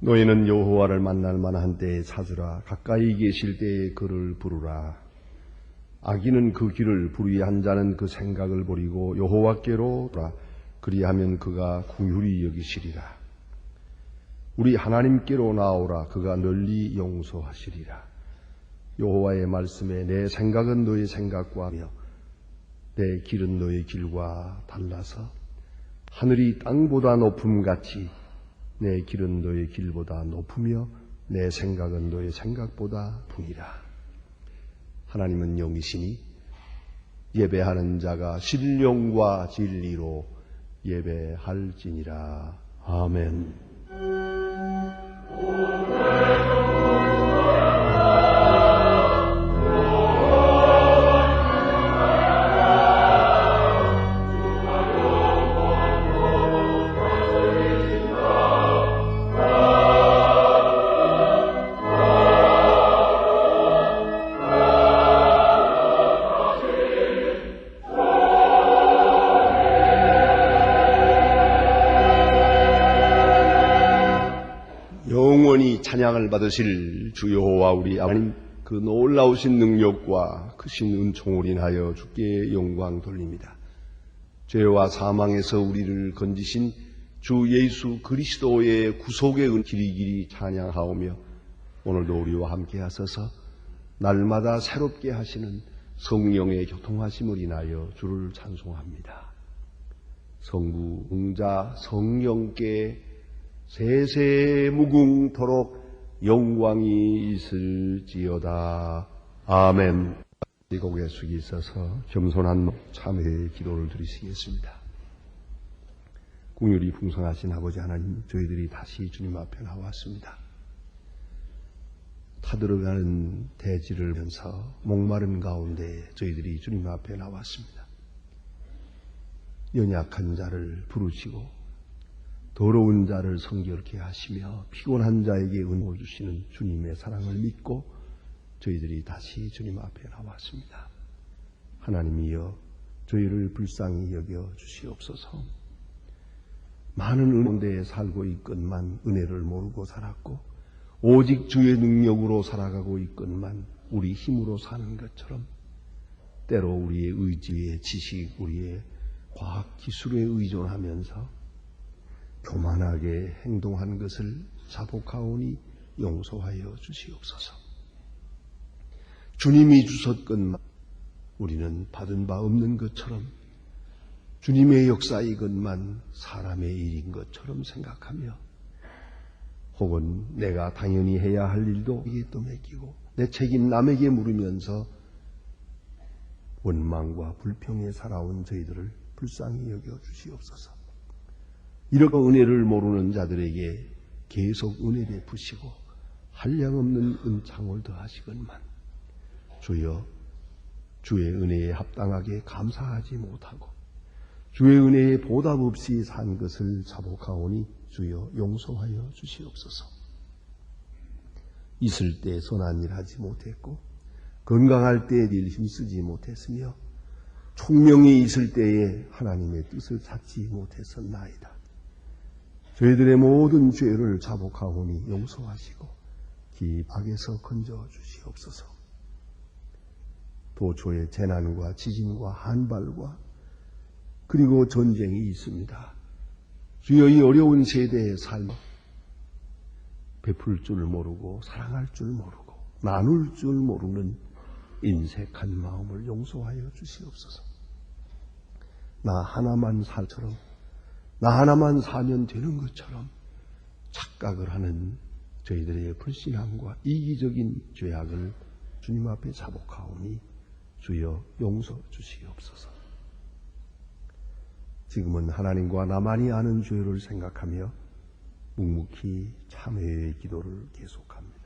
너희는 여호와를 만날 만한 때에 찾으라. 가까이 계실 때에 그를 부르라. 악인은 그 길을 불의한 자는 그 생각을 버리고 여호와께로 돌아 그리하면 그가 긍휼히 여기시리라. 우리 하나님께로 나오라. 그가 널리 용서하시리라. 여호와의 말씀에 내 생각은 너의 생각과 하며 내 길은 너의 길과 달라서 하늘이 땅보다 높음같이 내 길은 너의 길보다 높으며 내 생각은 너의 생각보다 부니라. 하나님은 영이시니 예배하는 자가 신령과 진리로 예배할지니라. 아멘. 영원히 찬양을 받으실 주 여호와 우리 하나님, 그 놀라우신 능력과 크신 은총을 인하여 주께 영광 돌립니다. 죄와 사망에서 우리를 건지신 주 예수 그리스도의 구속의 은 길이길이 찬양하오며 오늘도 우리와 함께 하소서. 날마다 새롭게 하시는 성령의 교통하심을 인하여 주를 찬송합니다. 성부 응자 성령께 세세무궁토록 영광이 있을지어다. 아멘. 이 고개 숙이 있어서 겸손한 참회의 기도를 드리시겠습니다. 긍휼이 풍성하신 아버지 하나님, 저희들이 다시 주님 앞에 나왔습니다. 타들어가는 대지를 면서 목마른 가운데 저희들이 주님 앞에 나왔습니다. 연약한 자를 부르시고 더러운 자를 성결케 하시며 피곤한 자에게 은혜를 주시는 주님의 사랑을 믿고 저희들이 다시 주님 앞에 나왔습니다. 하나님이여, 저희를 불쌍히 여겨 주시옵소서. 많은 은혜에 살고 있건만 은혜를 모르고 살았고 오직 주의 능력으로 살아가고 있건만 우리 힘으로 사는 것처럼 때로 우리의 의지의 지식, 우리의 과학기술에 의존하면서 교만하게 행동한 것을 자복하오니 용서하여 주시옵소서. 주님이 주셨건만 우리는 받은 바 없는 것처럼, 주님의 역사이건만 사람의 일인 것처럼 생각하며, 혹은 내가 당연히 해야 할 일도 이게 또 맡기고 내 책임 남에게 물으면서 원망과 불평에 살아온 저희들을 불쌍히 여겨 주시옵소서. 이렇게 은혜를 모르는 자들에게 계속 은혜 베푸시고 한량없는 은창을 더하시건만 주여, 주의 은혜에 합당하게 감사하지 못하고 주의 은혜에 보답 없이 산 것을 자복하오니 주여 용서하여 주시옵소서. 있을 때 선한 일 하지 못했고 건강할 때 일 힘쓰지 못했으며 총명이 있을 때에 하나님의 뜻을 찾지 못했었나이다. 저희들의 모든 죄를 자복하오니 용서하시고 기박에서 건져 주시옵소서. 도초에 재난과 지진과 한발과 그리고 전쟁이 있습니다. 주여, 이 어려운 세대의 삶, 베풀 줄 모르고 사랑할 줄 모르고 나눌 줄 모르는 인색한 마음을 용서하여 주시옵소서. 나 하나만 살처럼, 나 하나만 사면 되는 것처럼 착각을 하는 저희들의 불신함과 이기적인 죄악을 주님 앞에 자복하오니 주여 용서 주시옵소서. 지금은 하나님과 나만이 아는 죄를 생각하며 묵묵히 참회의 기도를 계속합니다.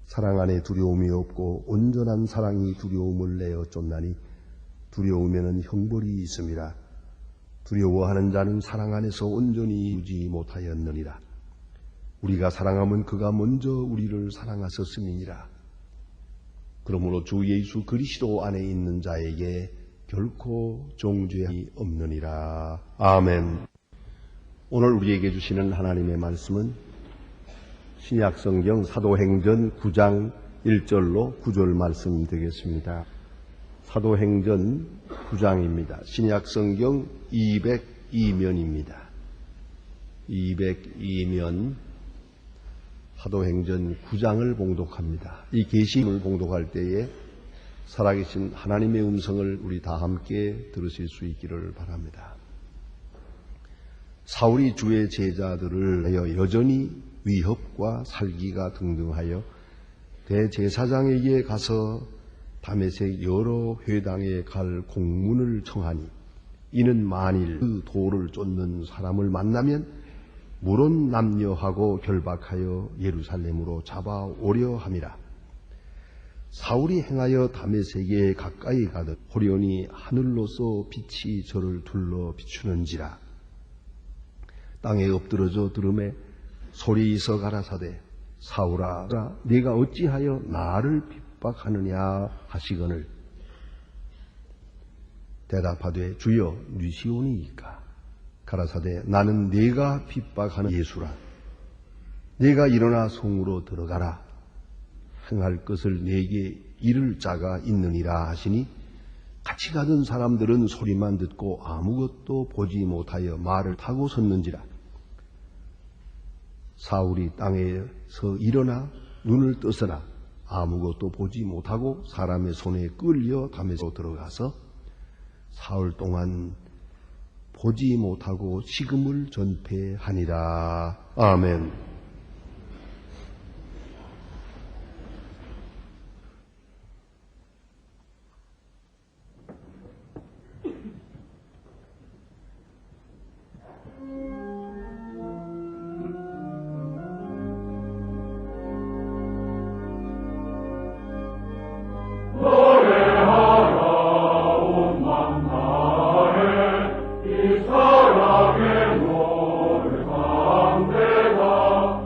사랑 안에 두려움이 없고 온전한 사랑이 두려움을 내어 쫓나니 두려우면은 형벌이 있음이라. 두려워하는 자는 사랑 안에서 온전히 유지 못하였느니라. 우리가 사랑하면 그가 먼저 우리를 사랑하셨음이니라. 그러므로 주 예수 그리스도 안에 있는 자에게 결코 정죄함이 없느니라. 아멘. 오늘 우리에게 주시는 하나님의 말씀은 신약성경 사도행전 9장 1절로 9절 말씀 되겠습니다. 사도행전 9장입니다. 신약성경 202면입니다. 202면 사도행전 9장을 봉독합니다. 이 계시를 봉독할 때에 살아계신 하나님의 음성을 우리 다 함께 들으실 수 있기를 바랍니다. 사울이 주의 제자들을 하여 여전히 위협과 살기가 등등하여 대제사장에게 가서 다메섹 여러 회당에 갈 공문을 청하니 이는 만일 그 돌을 쫓는 사람을 만나면 물론 남녀하고 결박하여 예루살렘으로 잡아오려 함이라. 사울이 행하여 다메섹에 가까이 가듯 호련히 하늘로서 빛이 저를 둘러 비추는지라. 땅에 엎드러져 들음에 소리이서 가라사대 사울아 네가 어찌하여 나를 핍박하느냐 하시거늘 대답하되 주여 뉘시오니이까. 가라사대 나는 네가 핍박하는 예수라. 네가 일어나 성으로 들어가라. 행할 것을 네게 이를 자가 있느니라 하시니 같이 가던 사람들은 소리만 듣고 아무것도 보지 못하여 말을 타고 섰는지라. 사울이 땅에서 일어나 눈을 뜨서나 아무것도 보지 못하고 사람의 손에 끌려 다메섹으로 들어가서 사흘 동안 보지 못하고 식음을 전폐하니라. 아멘. 이 사랑의 노를 상대가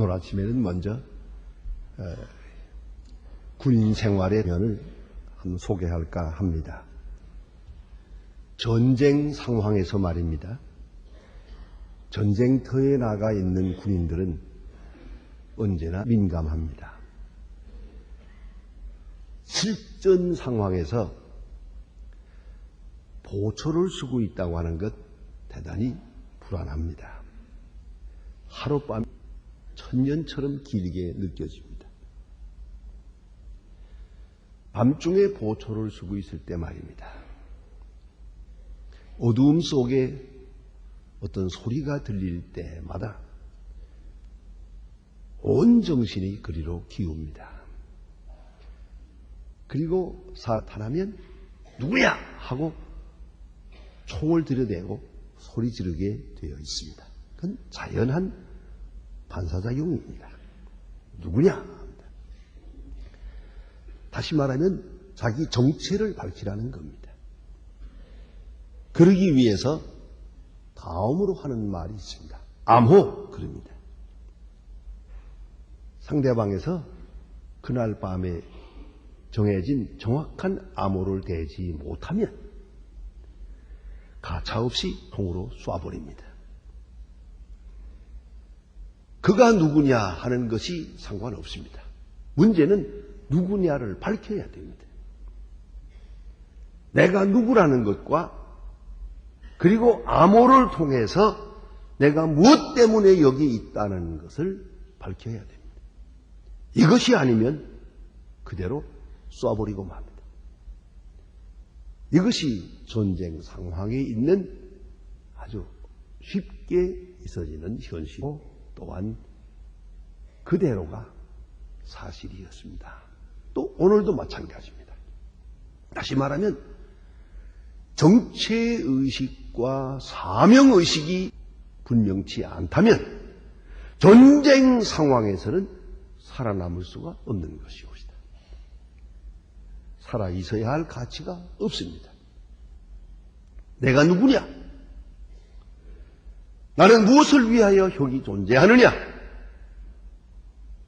오늘 아침에는 먼저 군인 생활의 면을 한번 소개할까 합니다. 전쟁 상황에서 말입니다. 전쟁터에 나가 있는 군인들은 언제나 민감합니다. 실전 상황에서 보초를 쓰고 있다고 하는 것 대단히 불안합니다. 하룻밤 천년처럼 길게 느껴집니다. 밤중에 보초를 쓰고 있을 때 말입니다. 어두움 속에 어떤 소리가 들릴 때마다 온 정신이 그리로 기웁니다. 그리고 나타나면 누구야 하고 총을 들여대고 소리 지르게 되어 있습니다. 그건 자연한 반사작용입니다. 누구냐? 다시 말하면 자기 정체를 밝히라는 겁니다. 그러기 위해서 다음으로 하는 말이 있습니다. 암호 그럽니다. 상대방에서 그날 밤에 정해진 정확한 암호를 대지 못하면 가차없이 총으로 쏴버립니다. 그가 누구냐 하는 것이 상관없습니다. 문제는 누구냐를 밝혀야 됩니다. 내가 누구라는 것과 그리고 암호를 통해서 내가 무엇 때문에 여기 있다는 것을 밝혀야 됩니다. 이것이 아니면 그대로 쏴버리고 맙니다. 이것이 전쟁 상황에 있는 아주 쉽게 있어지는 현실이고 또한 그대로가 사실이었습니다. 또 오늘도 마찬가지입니다. 다시 말하면 정체의식과 사명의식이 분명치 않다면 전쟁 상황에서는 살아남을 수가 없는 것이옵니다. 살아 있어야 할 가치가 없습니다. 내가 누구냐? 나는 무엇을 위하여 여기 존재하느냐?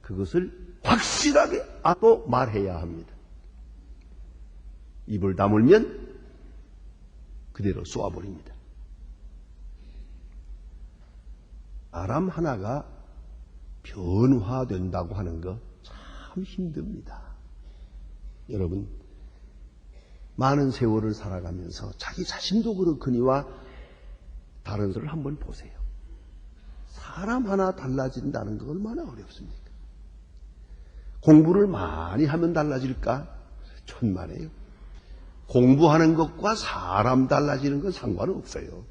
그것을 확실하게 또 말해야 합니다. 입을 다물면 그대로 쏘아버립니다. 사람 하나가 변화된다고 하는 거 참 힘듭니다. 여러분, 많은 세월을 살아가면서 자기 자신도 그렇거니와 다른 것을 한번 보세요. 사람 하나 달라진다는 거 얼마나 어렵습니까? 공부를 많이 하면 달라질까? 천만에요. 공부하는 것과 사람 달라지는 건 상관없어요.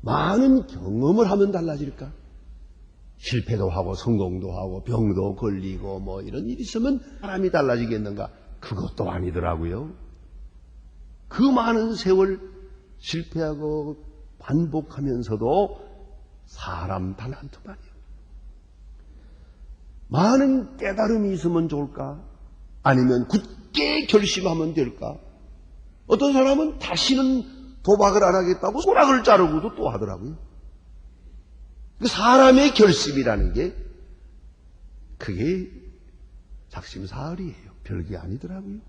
많은 경험을 하면 달라질까? 실패도 하고 성공도 하고 병도 걸리고 뭐 이런 일이 있으면 사람이 달라지겠는가? 그것도 아니더라고요. 그 많은 세월 실패하고 반복하면서도 사람 단 한 틈만이요. 많은 깨달음이 있으면 좋을까? 아니면 굳게 결심하면 될까? 어떤 사람은 다시는 도박을 안 하겠다고 손락을 자르고도 또 하더라고요. 사람의 결심이라는 게 그게 작심사을이에요. 별게 아니더라고요.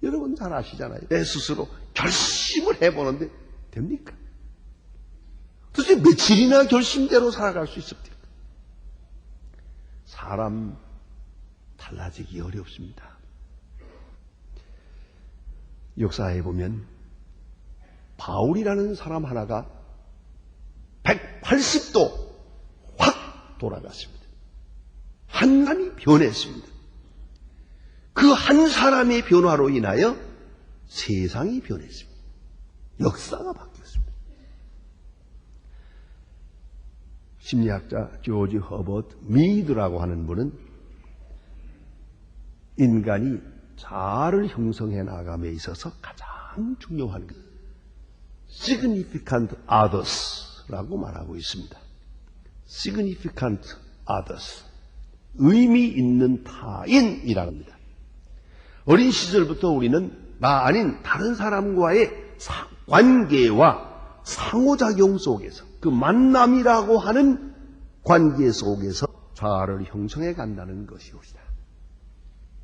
여러분 잘 아시잖아요. 내 스스로 결심을 해보는데 됩니까? 도대체 며칠이나 결심대로 살아갈 수 있습니까? 사람 달라지기 어렵습니다. 역사에 보면 바울이라는 사람 하나가 180도 확 돌아갔습니다. 한 사람이 변했습니다. 그 한 사람의 변화로 인하여 세상이 변했습니다. 역사가 바뀌었습니다. 심리학자 조지 허버트 미드라고 하는 분은 인간이 자아를 형성해 나감에 있어서 가장 중요한 것, significant others라고 말하고 있습니다. significant others, 의미 있는 타인이라고 합니다. 어린 시절부터 우리는 나 아닌 다른 사람과의 관계와 상호작용 속에서 그 만남이라고 하는 관계 속에서 자아를 형성해 간다는 것이옵니다.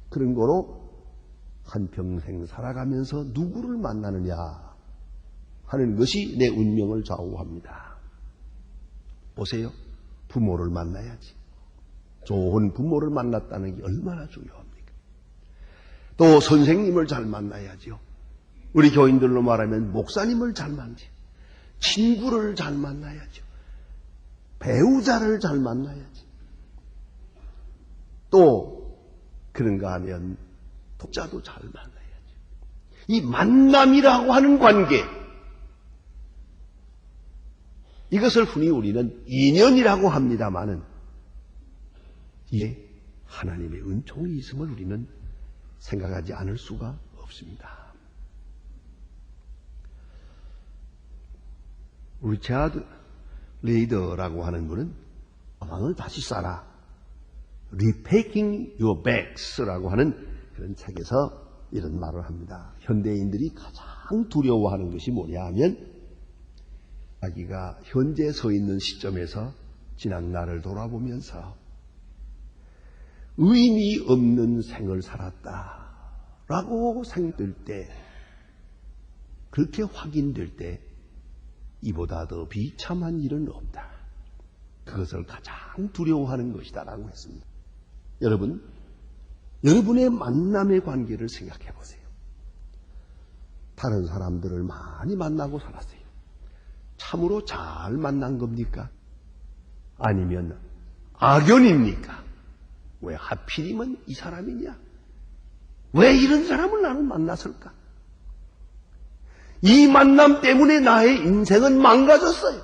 그런 거로 한평생 살아가면서 누구를 만나느냐 하는 것이 내 운명을 좌우합니다. 보세요. 부모를 만나야지. 좋은 부모를 만났다는 게 얼마나 중요합니까? 또 선생님을 잘 만나야죠. 우리 교인들로 말하면 목사님을 잘 만나야죠. 친구를 잘 만나야죠. 배우자를 잘 만나야지. 또 그런가 하면 독자도 잘 만나야죠. 이 만남이라고 하는 관계, 이것을 흔히 우리는 인연이라고 합니다마는 이게 하나님의 은총이 있음을 우리는 생각하지 않을 수가 없습니다. 리차드 레이더라고 하는 분은 가방을 다시 싸라, Repacking Your Bags라고 하는 그런 책에서 이런 말을 합니다. 현대인들이 가장 두려워하는 것이 뭐냐 하면 자기가 현재 서 있는 시점에서 지난 날을 돌아보면서 의미 없는 생을 살았다라고 생각될 때, 그렇게 확인될 때 이보다 더 비참한 일은 없다. 그것을 가장 두려워하는 것이다라고 했습니다. 여러분, 여러분의 만남의 관계를 생각해 보세요. 다른 사람들을 많이 만나고 살았어요. 참으로 잘 만난 겁니까? 아니면 악연입니까? 왜 하필이면 이 사람이냐? 왜 이런 사람을 나는 만났을까? 이 만남 때문에 나의 인생은 망가졌어요.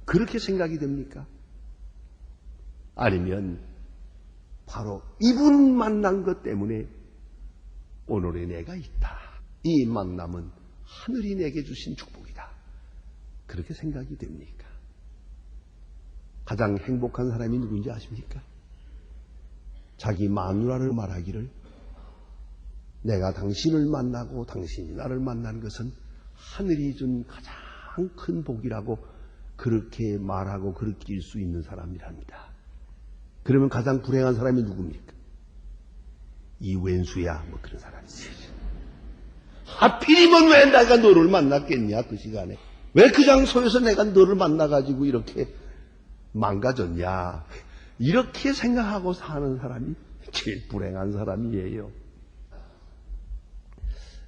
그렇게 생각이 됩니까? 아니면 바로 이분 만난 것 때문에 오늘의 내가 있다. 이 만남은 하늘이 내게 주신 축복이다. 그렇게 생각이 됩니까? 가장 행복한 사람이 누군지 아십니까? 자기 마누라를 말하기를, 내가 당신을 만나고 당신이 나를 만난 것은 하늘이 준 가장 큰 복이라고 그렇게 말하고 그렇게 일 수 있는 사람이랍니다. 그러면 가장 불행한 사람이 누굽니까? 이 왼수야, 뭐 그런 사람이지. 하필이면 왜 내가 너를 만났겠냐, 그 시간에. 왜 그 장소에서 내가 너를 만나가지고 이렇게 망가졌냐. 이렇게 생각하고 사는 사람이 제일 불행한 사람이에요.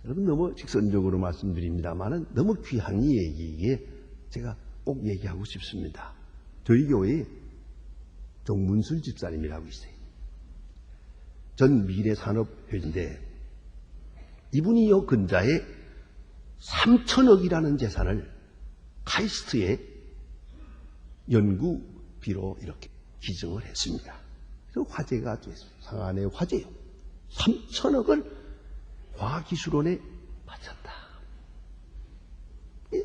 여러분, 너무 직선적으로 말씀드립니다만은 너무 귀한 이 얘기에 제가 꼭 얘기하고 싶습니다. 저희 교회에 정문술 집사님이라고 있어요. 전 미래산업회인데 이분이 요 근자에 3천억이라는 재산을 카이스트에 연구비로 이렇게 기증을 했습니다. 그래서 화제가 됐습니다. 상한의 화제요. 3천억을 과학기술원에 바쳤다.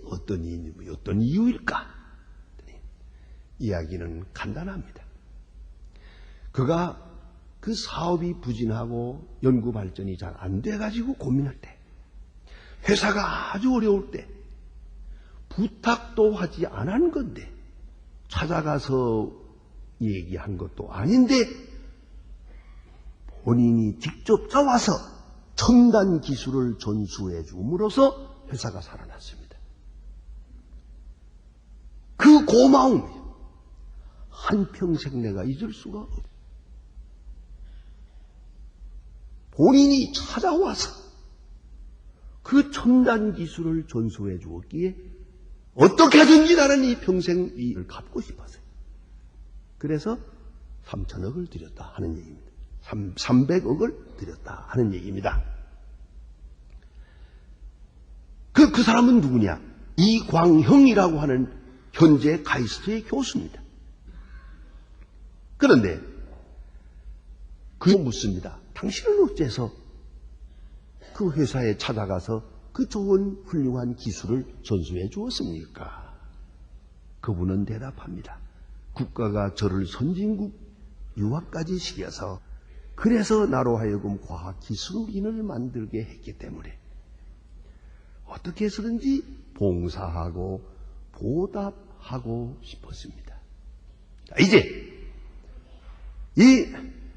어떤 이유일까? 이야기는 간단합니다. 그가 그 사업이 부진하고 연구 발전이 잘 안 돼가지고 고민할 때, 회사가 아주 어려울 때, 부탁도 하지 않은 건데, 찾아가서 얘기한 것도 아닌데, 본인이 직접 나와서 첨단 기술을 전수해 줌으로써 회사가 살아났습니다. 그 고마움이 한평생 내가 잊을 수가 없어요. 본인이 찾아와서 그 첨단 기술을 전수해 주었기에 어떻게든지 나는 이 평생 이를 갚고 싶었어요. 그래서 3천억을 드렸다 하는 얘기입니다. 300억을 드렸다 하는 얘기입니다. 그 사람은 누구냐? 이광형이라고 하는 현재 카이스트의 교수입니다. 그런데 그는 묻습니다. 당신은 어째서 그 회사에 찾아가서 그 좋은 훌륭한 기술을 전수해 주었습니까? 그분은 대답합니다. 국가가 저를 선진국 유학까지 시켜서 그래서 나로 하여금 과학기술인을 만들게 했기 때문에 어떻게 해서든지 봉사하고 보답하고 싶었습니다. 자, 이제 이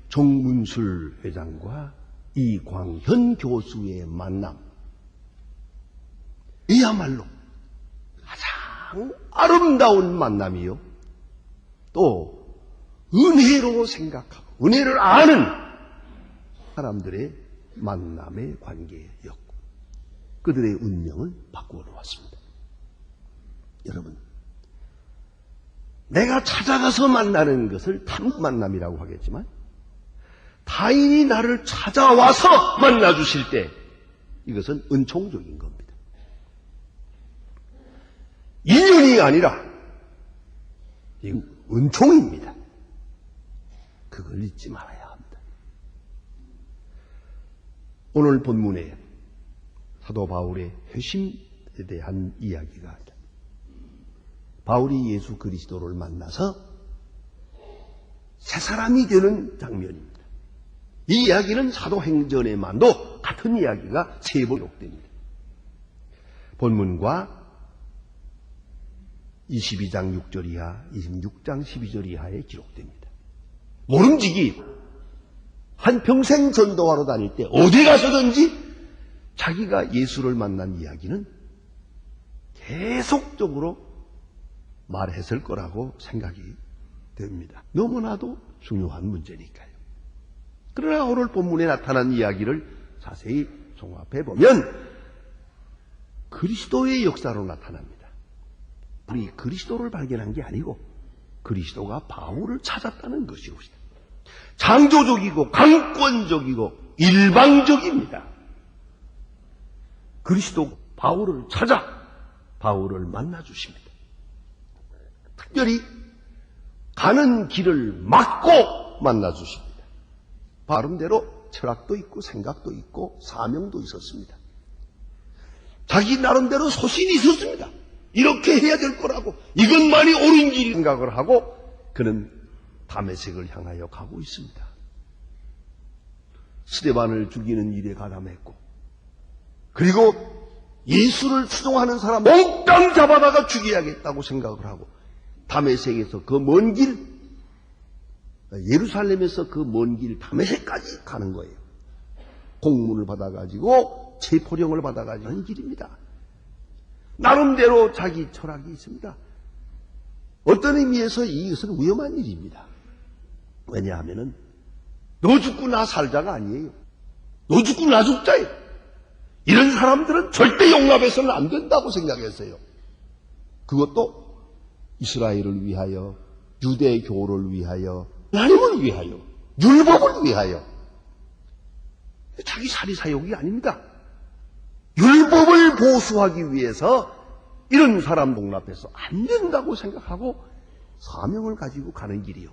정문술 회장과 이광현 교수의 만남, 이야말로 가장 아름다운 만남이요, 또 은혜로 생각하고 은혜를 아는 사람들의 만남의 관계였고 그들의 운명을 바꾸어 놓았습니다. 여러분, 내가 찾아가서 만나는 것을 탐 만남이라고 하겠지만 타인이 나를 찾아와서 만나주실 때 이것은 은총적인 겁니다. 인연이 아니라 이건 은총입니다. 그걸 잊지 말아야 합니다. 오늘 본문에 사도 바울의 회심에 대한 이야기가 있다. 바울이 예수 그리스도를 만나서 새 사람이 되는 장면입니다. 이 이야기는 사도행전에만도 같은 이야기가 3번 기록됩니다. 본문과 22장 6절 이하, 26장 12절 이하에 기록됩니다. 모름지기 한평생 전도하러 다닐 때 어디 가서든지 자기가 예수를 만난 이야기는 계속적으로 말했을 거라고 생각이 됩니다. 너무나도 중요한 문제니까요. 그러나 오늘 본문에 나타난 이야기를 자세히 종합해 보면 그리스도의 역사로 나타납니다. 우리 그리스도를 발견한 게 아니고 그리스도가 바울을 찾았다는 것이옵니다. 창조적이고 강권적이고 일방적입니다. 그리스도 바울을 찾아 바울을 만나주십니다. 특별히 가는 길을 막고 만나주십니다. 나름대로 철학도 있고 생각도 있고 사명도 있었습니다. 자기 나름대로 소신이 있었습니다. 이렇게 해야 될 거라고, 이것만이 옳은 길 생각을 하고 그는 다메섹을 향하여 가고 있습니다. 스데반을 죽이는 일에 가담했고, 그리고 예수를 추종하는 사람 몽땅 잡아다가 죽여야겠다고 생각을 하고 다메섹에서 그 먼 길, 예루살렘에서 그 먼 길 다메섹까지 가는 거예요. 공문을 받아가지고 체포령을 받아가지고 하는 길입니다. 나름대로 자기 철학이 있습니다. 어떤 의미에서 이것은 위험한 일입니다. 왜냐하면 너 죽고 나 살자가 아니에요. 너 죽고 나 죽자예요. 이런 사람들은 절대 용납해서는 안 된다고 생각했어요. 그것도 이스라엘을 위하여, 유대교를 위하여, 하나님을 위하여, 율법을 위하여. 자기 사리사욕이 아닙니다. 율법을 보수하기 위해서 이런 사람 용납해서 안 된다고 생각하고 사명을 가지고 가는 길이요.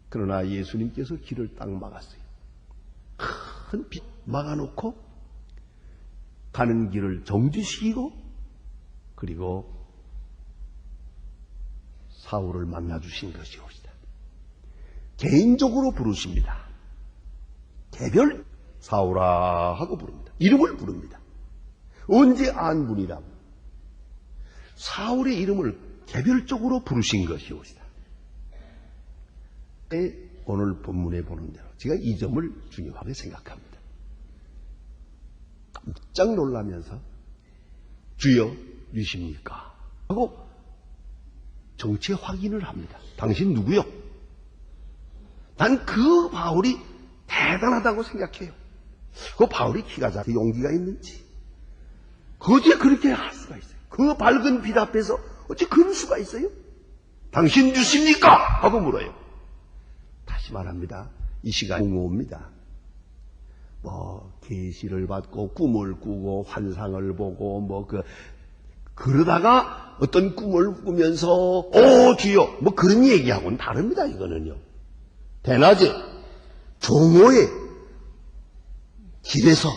그러나 예수님께서 길을 딱 막았어요. 큰 빛 막아놓고 가는 길을 정지시키고 그리고 사울을 만나주신 것이옵니다. 개인적으로 부르십니다. 개별 사울아 하고 부릅니다. 이름을 부릅니다. 언제 안 분이라고? 사울의 이름을 개별적으로 부르신 것이옵니다. 오늘 본문에 보는 대로 제가 이 점을 중요하게 생각합니다. 깜짝 놀라면서 주여 누구십니까? 하고 정체 확인을 합니다. 당신 누구요? 난 그 바울이 대단하다고 생각해요. 그 바울이 키가 작고 용기가 있는지 어찌 그렇게 할 수가 있어요? 그 밝은 빛 앞에서 어찌 그럴 수가 있어요? 당신 누구십니까? 하고 물어요. 다시 말합니다. 이 시간 공허입니다. 계시를 받고 꿈을 꾸고 환상을 보고 그러다가 어떤 꿈을 꾸면서 주여 그런 얘기하고는 다릅니다. 이거는요. 대낮에 종호의 길에서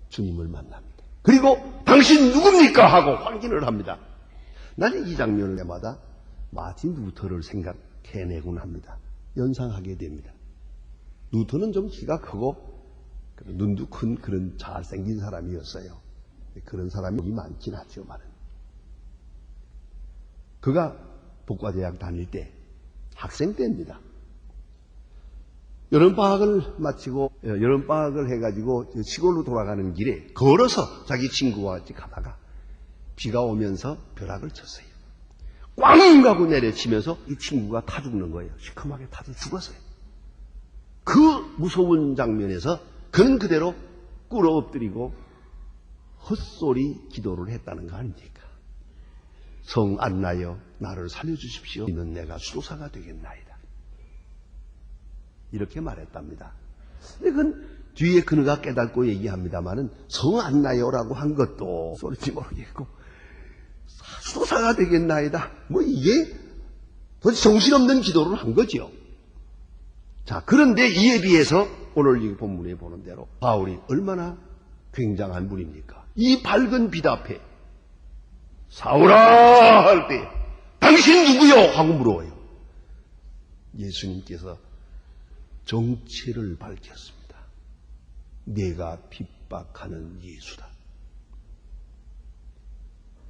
주님을 만납니다. 그리고 당신 누굽니까? 하고 확인을 합니다. 나는 이 장면을 때마다 마틴 루터를 생각해내곤 합니다. 연상하게 됩니다. 루터는 좀 키가 크고 눈도 큰 그런 잘생긴 사람이었어요. 그런 사람이 많긴 하죠. 그가 북과대학 다닐 때 학생 때입니다. 여름방학을 마치고 여름방학을 해가지고 시골로 돌아가는 길에 걸어서 자기 친구와 같이 가다가 비가 오면서 벼락을 쳤어요. 꽝 가고 내려치면서 이 친구가 타 죽는 거예요. 시커멓게 타서 죽었어요. 그 무서운 장면에서 그는 그대로 꿇어 엎드리고 헛소리 기도를 했다는 거 아닙니까? 성 안나여 나를 살려주십시오. 이는 내가 수도사가 되겠나이다. 이렇게 말했답니다. 그건 뒤에 그가 깨닫고 얘기합니다마는 성 안나여라고 한 것도 소리인지 모르겠고 수도사가 되겠나이다. 뭐 이게 도대체 정신없는 기도를 한 거죠. 자, 그런데 이에 비해서 오늘 이 본문에 보는 대로 바울이 얼마나 굉장한 분입니까? 이 밝은 빛 앞에 사울아 할 때 당신 누구요? 하고 물어요. 예수님께서 정체를 밝혔습니다. 내가 핍박하는 예수다.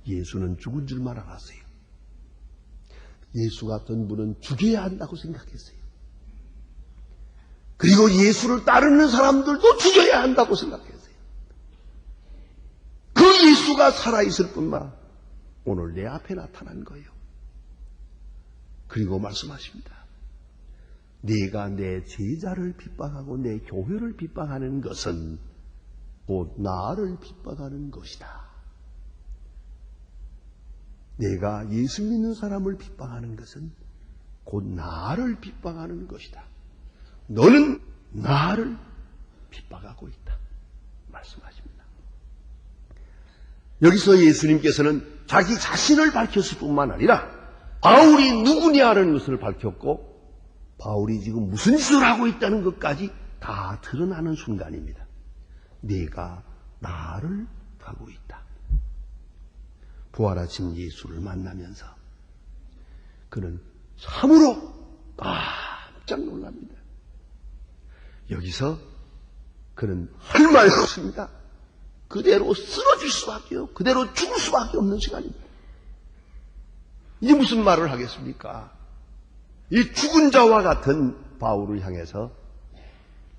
예수는 죽은 줄만 알았어요. 예수 같은 분은 죽여야 한다고 생각했어요. 그리고 예수를 따르는 사람들도 죽여야 한다고 생각했어요. 그 예수가 살아있을 뿐만 오늘 내 앞에 나타난 거예요. 그리고 말씀하십니다. 네가 내 제자를 핍박하고 내 교회를 핍박하는 것은 곧 나를 핍박하는 것이다. 내가 예수 믿는 사람을 핍박하는 것은 곧 나를 핍박하는 것이다. 너는 나를 핍박하고 있다. 말씀하십니다. 여기서 예수님께서는 자기 자신을 밝혔을 뿐만 아니라 바울이 누구냐는 것을 밝혔고 바울이 지금 무슨 짓을 하고 있다는 것까지 다 드러나는 순간입니다. 네가 나를 하고 있다. 부활하신 예수를 만나면서 그는 참으로 깜짝 놀랍니다. 여기서 그는 할 말이 없습니다. 그대로 쓰러질 수밖에 없고 그대로 죽을 수밖에 없는 시간입니다. 이제 무슨 말을 하겠습니까? 이 죽은 자와 같은 바울을 향해서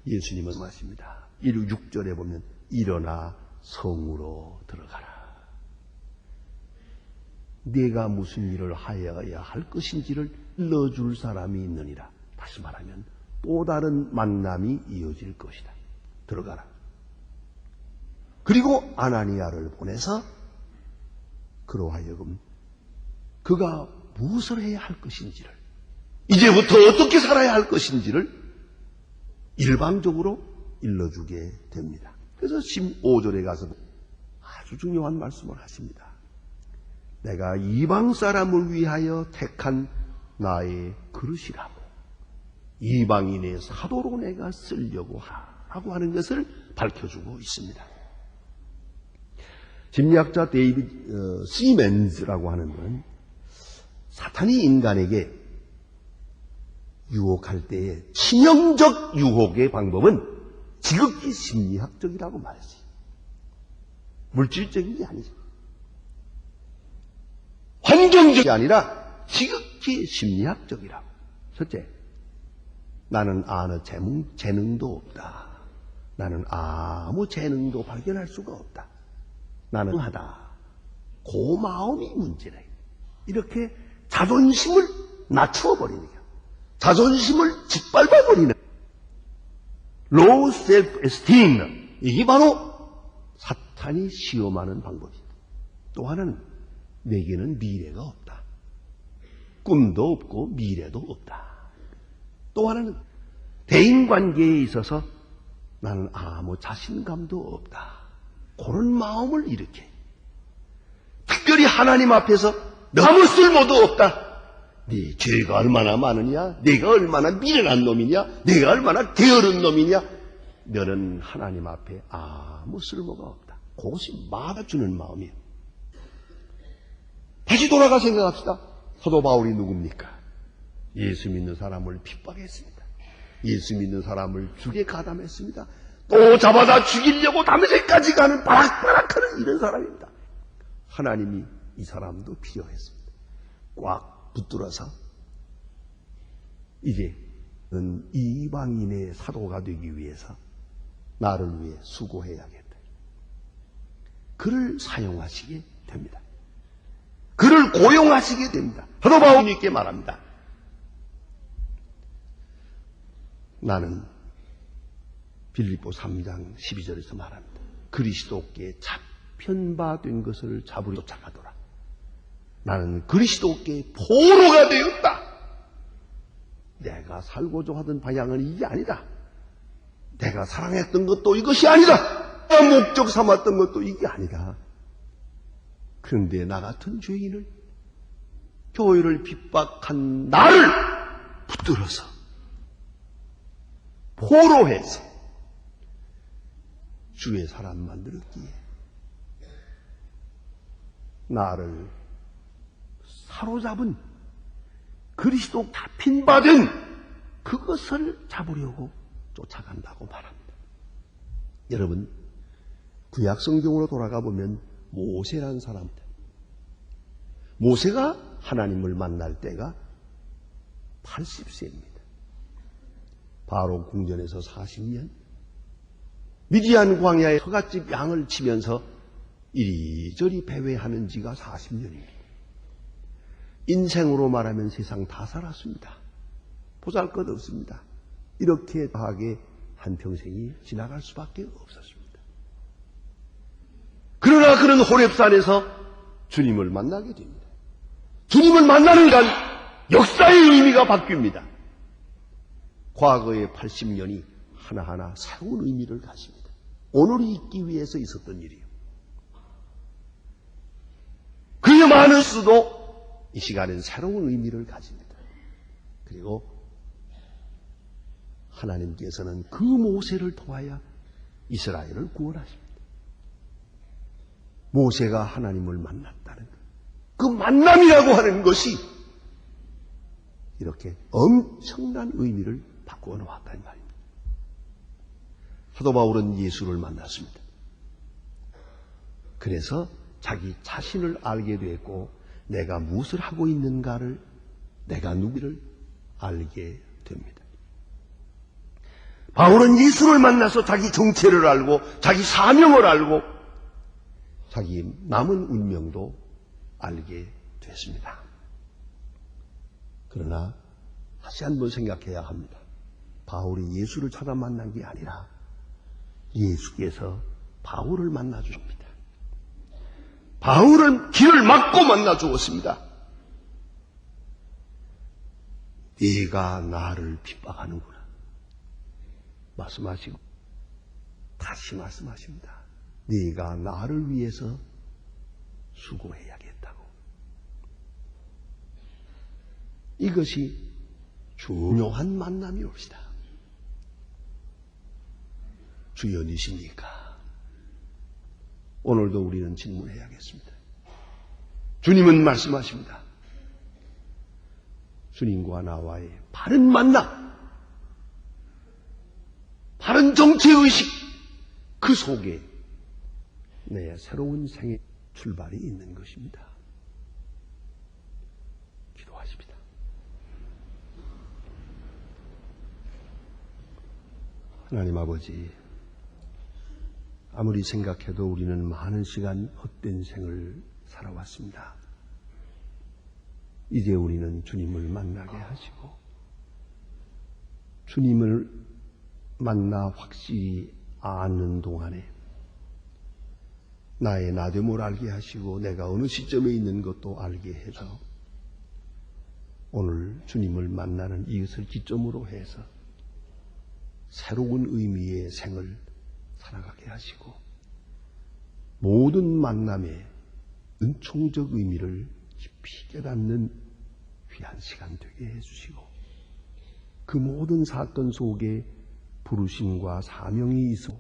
예수님은 말씀하십니다. 6절에 보면 일어나 성으로 들어가라. 네가 무슨 일을 하여야 할 것인지를 일러줄 사람이 있느니라. 다시 말하면 또 다른 만남이 이어질 것이다. 들어가라. 그리고 아나니아를 보내서 그로 하여금 그가 무엇을 해야 할 것인지를 이제부터 어떻게 살아야 할 것인지를 일방적으로 일러주게 됩니다. 그래서 15절에 가서 아주 중요한 말씀을 하십니다. 내가 이방 사람을 위하여 택한 나의 그릇이라고 이방인의 사도로 내가 쓰려고 하라고 하는 것을 밝혀주고 있습니다. 심리학자 데이비드 시멘즈라고 하는 분은 사탄이 인간에게 유혹할 때의 치명적 유혹의 방법은 지극히 심리학적이라고 말했어요. 물질적인 게 아니죠. 환경적이 아니라 지극히 심리학적이라고. 첫째, 나는 아무 재능도 없다. 나는 아무 재능도 발견할 수가 없다. 나는 하다. 그 마음이 문제래. 이렇게 자존심을 낮추어버리는 거야. 자존심을 짓밟아버리는 low self-esteem. 이게 바로 사탄이 시험하는 방법이다. 또 하나는 내게는 미래가 없다. 꿈도 없고 미래도 없다. 또 하나는 대인관계에 있어서 나는 아무 자신감도 없다. 그런 마음을 일으켜. 특별히 하나님 앞에서 아무 쓸모도 없다. 네 죄가 얼마나 많으냐? 내가 얼마나 미련한 놈이냐? 내가 얼마나 게으른 놈이냐? 너는 하나님 앞에 아무 쓸모가 없다. 그것이 막아주는 마음이에요. 다시 돌아가 생각합시다. 사도 바울이 누굽니까? 예수 믿는 사람을 핍박했습니다. 예수 믿는 사람을 죽게 가담했습니다. 또 잡아다 죽이려고 담에색까지 가는 바락바락하는 이런 사람입니다. 하나님이 이 사람도 필요했습니다. 꽉 붙들어서 이제는 이방인의 사도가 되기 위해서 나를 위해 수고해야겠다. 그를 사용하시게 됩니다. 그를 고용하시게 됩니다. 사도 바울님께 말합니다. 나는 빌립보 3장 12절에서 말합니다. 그리스도께 편바된 것을 잡으려 쫓아가더라. 나는 그리스도께 포로가 되었다. 내가 살고자 하던 방향은 이게 아니다. 내가 사랑했던 것도 이것이 아니다. 내가 목적 삼았던 것도 이게 아니다. 그런데 나 같은 죄인을, 교회를 핍박한 나를 붙들어서 포로해서 주의 사람 만들었기에 나를 사로잡은 그리스도 핀받은 그것을 잡으려고 쫓아간다고 말합니다. 여러분, 구약 성경으로 돌아가 보면 모세라는 사람입니다. 모세가 하나님을 만날 때가 80세입니다. 바로 궁전에서 40년, 미디안 광야에 허갓집 양을 치면서 이리저리 배회하는 지가 40년입니다. 인생으로 말하면 세상 다 살았습니다. 보잘것없습니다. 이렇게 하게 한평생이 지나갈 수밖에 없었습니다. 그러나 그는 호렙산에서 주님을 만나게 됩니다. 주님을 만나는 순간 역사의 의미가 바뀝니다. 과거의 80년이 하나하나 새로운 의미를 가집니다. 오늘이 있기 위해서 있었던 일이에요. 그의 많은 수도 이 시간엔 새로운 의미를 가집니다. 그리고 하나님께서는 그 모세를 통하여 이스라엘을 구원하십니다. 모세가 하나님을 만났다는 그 만남이라고 하는 것이 이렇게 엄청난 의미를 바꾸어 놓았다는 말입니다. 사도 바울은 예수를 만났습니다. 그래서 자기 자신을 알게 됐고 내가 무엇을 하고 있는가를, 내가 누구를 알게 됩니다. 바울은 예수를 만나서 자기 정체를 알고 자기 사명을 알고 자기 남은 운명도 알게 됐습니다. 그러나 다시 한번 생각해야 합니다. 바울이 예수를 찾아 만난 게 아니라 예수께서 바울을 만나 주십니다. 바울은 길을 막고 만나 주었습니다. 네가 나를 핍박하는구나 말씀하시고 다시 말씀하십니다. 네가 나를 위해서 수고해야겠다고. 이것이 중요한 만남이 옵시다. 주연이십니까? 오늘도 우리는 질문해야겠습니다. 주님은 말씀하십니다. 주님과 나와의 바른 만남, 바른 정체의식, 그 속에 내 새로운 생의 출발이 있는 것입니다. 기도하십니다. 하나님 아버지, 아무리 생각해도 우리는 많은 시간 헛된 생을 살아왔습니다. 이제 우리는 주님을 만나게 하시고 주님을 만나 확실히 아는 동안에 나의 나됨을 알게 하시고 내가 어느 시점에 있는 것도 알게 해서 오늘 주님을 만나는 이것을 기점으로 해서 새로운 의미의 생을 살아가게 하시고 모든 만남의 은총적 의미를 깊이 깨닫는 귀한 시간 되게 해주시고 그 모든 사건 속에 부르심과 사명이 있어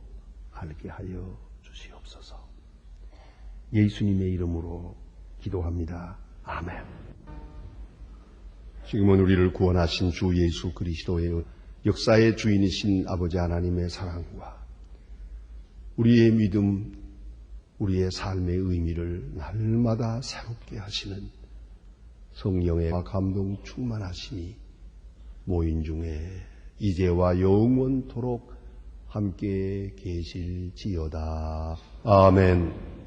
알게 하여 주시옵소서. 예수님의 이름으로 기도합니다. 아멘. 지금은 우리를 구원하신 주 예수 그리스도의 역사의 주인이신 아버지 하나님의 사랑과 우리의 믿음, 우리의 삶의 의미를 날마다 새롭게 하시는 성령의 감동 충만하시니 모인 중에 이제와 영원토록 함께 계실지어다. 아멘.